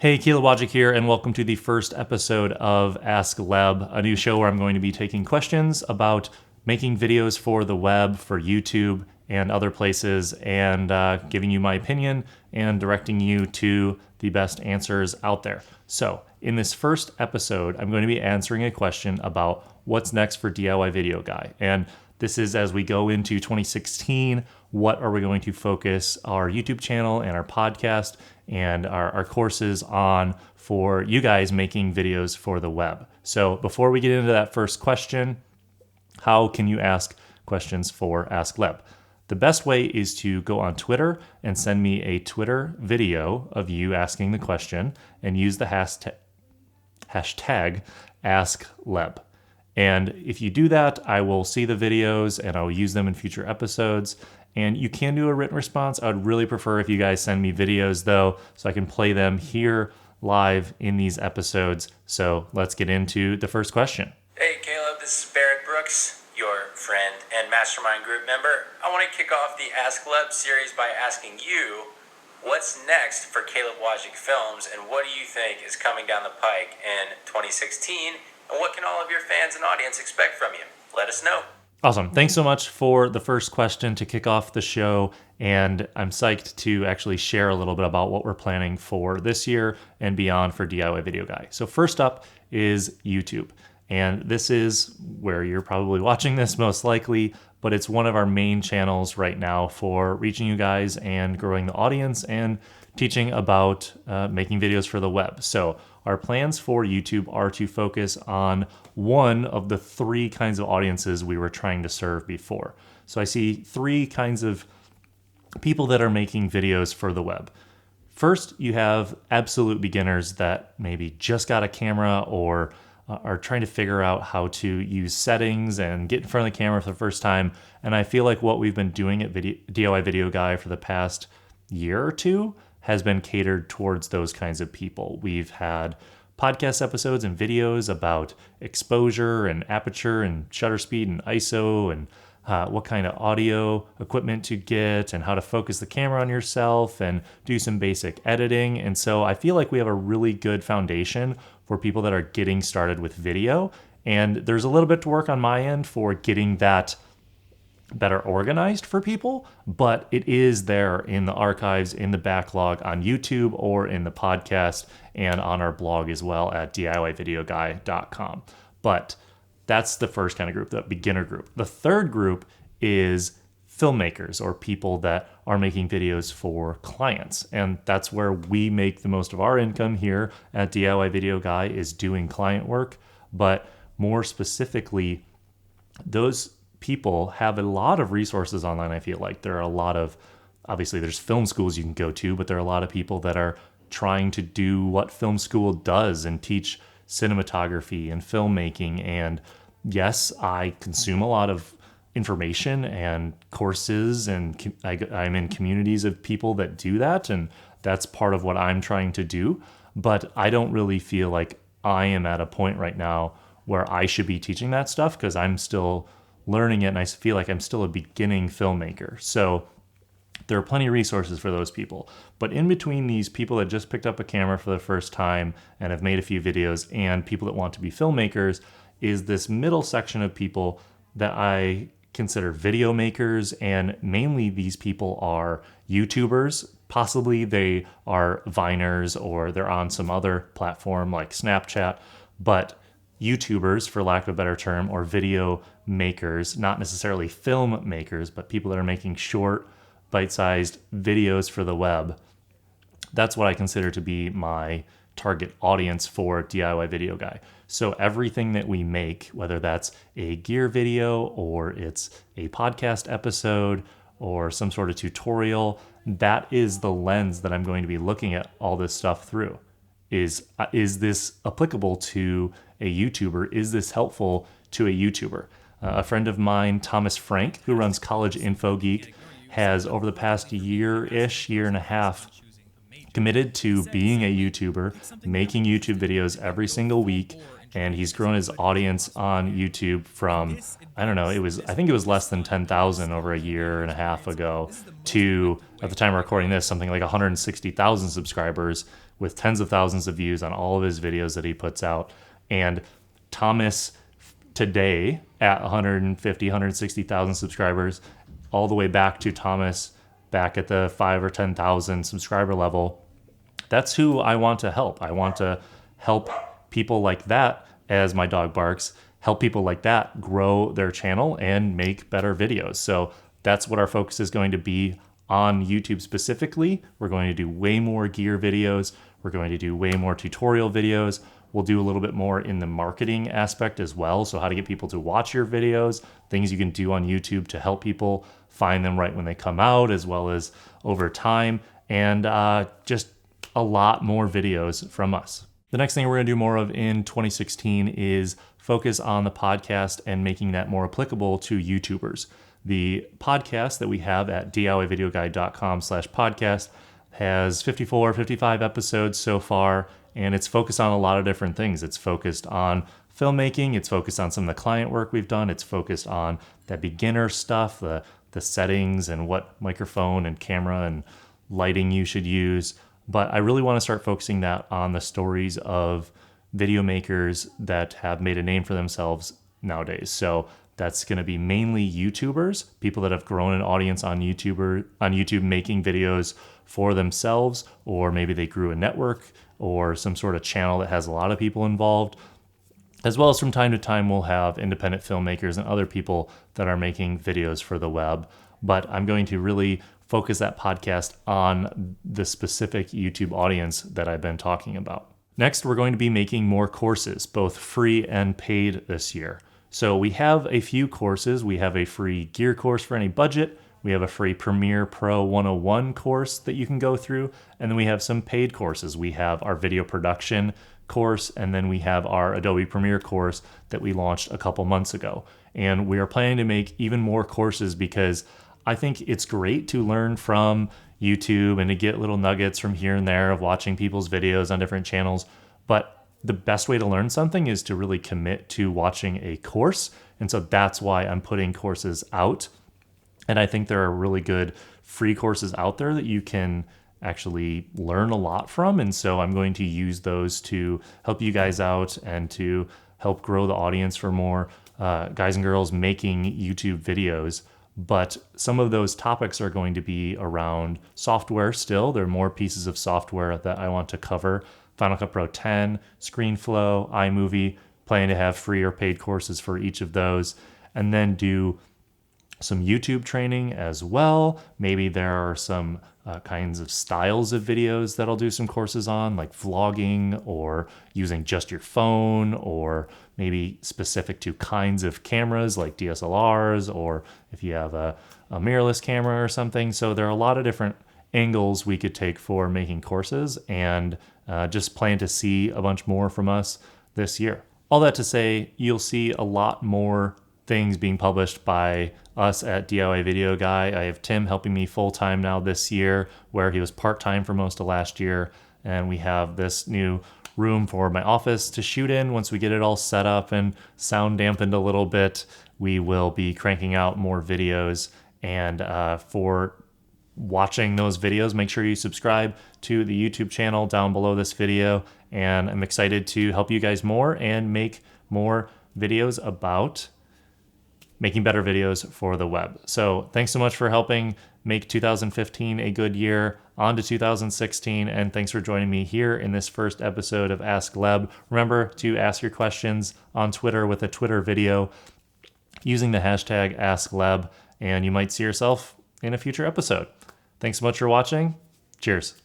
Hey, Wojcik here, and welcome to the first episode of AskLeb, a new show where I'm going to be taking questions about making videos for the web, for YouTube, and other places, and giving you my opinion and directing you to the best answers out there. So, in this first episode, I'm going to be answering a question about what's next for DIY Video Guy. And this is as we go into 2016, what are we going to focus our YouTube channel and our podcast and our courses on for you guys making videos for the web. So before we get into that first question, how can you ask questions for AskLeb? The best way is to go on Twitter and send me a Twitter video of you asking the question and use the hashtag AskLeb. And if you do that, I will see the videos and I'll use them in future episodes. And you can do a written response. I would really prefer if you guys send me videos though, so I can play them here live in these episodes. So let's get into the first question. Hey Caleb, this is Barrett Brooks, your friend and mastermind group member. I want to kick off the AskLeb series by asking you, what's next for Caleb Wojcik Films, and what do you think is coming down the pike in 2016? And what can all of your fans and audience expect from you? Let us know. Awesome. Thanks so much for the first question to kick off the show. And I'm psyched to actually share a little bit about what we're planning for this year and beyond for DIY Video Guy. So first up is YouTube. And this is where you're probably watching this most likely, but it's one of our main channels right now for reaching you guys and growing the audience and teaching about making videos for the web. So our plans for YouTube are to focus on one of the three kinds of audiences we were trying to serve before. So I see three kinds of people that are making videos for the web. First, you have absolute beginners that maybe just got a camera or are trying to figure out how to use settings and get in front of the camera for the first time. And I feel like what we've been doing at DIY Video Guy for the past year or two has been catered towards those kinds of people. We've had podcast episodes and videos about exposure and aperture and shutter speed and ISO and what kind of audio equipment to get and how to focus the camera on yourself and do some basic editing. And so I feel like we have a really good foundation for people that are getting started with video. And there's a little bit to work on my end for getting that better organized for people, but it is there in the archives, in the backlog on YouTube or in the podcast and on our blog as well at DIYvideoguy.com. But that's the first kind of group, the beginner group. The third group is filmmakers or people that are making videos for clients. And that's where we make the most of our income here at DIY Video Guy, is doing client work. But more specifically, those people have a lot of resources online. I feel like there are a lot of, obviously there's film schools you can go to, but there are a lot of people that are trying to do what film school does and teach cinematography and filmmaking. And yes, I consume a lot of information and courses, and I'm in communities of people that do that, and that's part of what I'm trying to do. But I don't really feel like I am at a point right now where I should be teaching that stuff, because I'm still learning it and I feel like I'm still a beginning filmmaker. So there are plenty of resources for those people. But in between these people that just picked up a camera for the first time and have made a few videos and people that want to be filmmakers is this middle section of people that I consider video makers. And mainly these people are YouTubers. Possibly they are Viners or they're on some other platform like Snapchat, but YouTubers, for lack of a better term, or video makers, not necessarily film makers, but people that are making short, bite-sized videos for the web. That's what I consider to be my target audience for DIY Video Guy. So everything that we make, whether that's a gear video or it's a podcast episode or some sort of tutorial, that is the lens that I'm going to be looking at all this stuff through. Is this applicable to a YouTuber? Is this helpful to a YouTuber? A friend of mine, Thomas Frank, who runs College Info Geek, has over the past year and a half committed to being a YouTuber, making YouTube videos every single week, and he's grown his audience on YouTube from, I don't know, I think it was less than 10,000 over a year and a half ago to, at the time of recording this, something like 160,000 subscribers with tens of thousands of views on all of his videos that he puts out. And Thomas today at 150, 160,000 subscribers, all the way back to Thomas back at the 5 or 10,000 subscriber level. That's who I want to help. I want to help people like that, as my dog barks, help people like that grow their channel and make better videos. So that's what our focus is going to be on YouTube specifically. We're going to do way more gear videos. We're going to do way more tutorial videos. We'll do a little bit more in the marketing aspect as well. So how to get people to watch your videos, things you can do on YouTube to help people find them right when they come out, as well as over time, and just a lot more videos from us. The next thing we're going to do more of in 2016 is focus on the podcast and making that more applicable to YouTubers. The podcast that we have at DIYvideoguide.com/podcast has 54, 55 episodes so far, and it's focused on a lot of different things. It's focused on filmmaking. It's focused on some of the client work we've done. It's focused on that beginner stuff, the settings and what microphone and camera and lighting you should use. But I really want to start focusing that on the stories of video makers that have made a name for themselves nowadays. So that's going to be mainly YouTubers, people that have grown an audience on YouTube making videos for themselves, or maybe they grew a network or some sort of channel that has a lot of people involved. As well as from time to time, we'll have independent filmmakers and other people that are making videos for the web. But I'm going to really focus that podcast on the specific YouTube audience that I've been talking about. Next, we're going to be making more courses, both free and paid this year. So we have a few courses. We have a free gear course for any budget. We have a free Premiere Pro 101 course that you can go through. And then we have some paid courses. We have our video production course, and then we have our Adobe Premiere course that we launched a couple months ago. And we are planning to make even more courses because I think it's great to learn from YouTube and to get little nuggets from here and there of watching people's videos on different channels. But the best way to learn something is to really commit to watching a course. And so that's why I'm putting courses out. And I think there are really good free courses out there that you can actually learn a lot from. And so I'm going to use those to help you guys out and to help grow the audience for more guys and girls making YouTube videos. But some of those topics are going to be around software still. There are more pieces of software that I want to cover. Final Cut Pro 10, ScreenFlow, iMovie, planning to have free or paid courses for each of those. And then do some YouTube training as well. Maybe there are some kinds of styles of videos that I'll do some courses on, like vlogging or using just your phone, or maybe specific to kinds of cameras like DSLRs, or if you have a mirrorless camera or something. So there are a lot of different angles we could take for making courses, and just plan to see a bunch more from us this year. All that to say, you'll see a lot more things being published by us at DIY Video Guy. I have Tim helping me full-time now this year, where he was part-time for most of last year. And we have this new room for my office to shoot in. Once we get it all set up and sound dampened a little bit, we will be cranking out more videos. And for watching those videos, make sure you subscribe to the YouTube channel down below this video. And I'm excited to help you guys more and make more videos about making better videos for the web. So thanks so much for helping make 2015 a good year. On to 2016, and thanks for joining me here in this first episode of AskLeb. Remember to ask your questions on Twitter with a Twitter video using the hashtag AskLeb, and you might see yourself in a future episode. Thanks so much for watching. Cheers.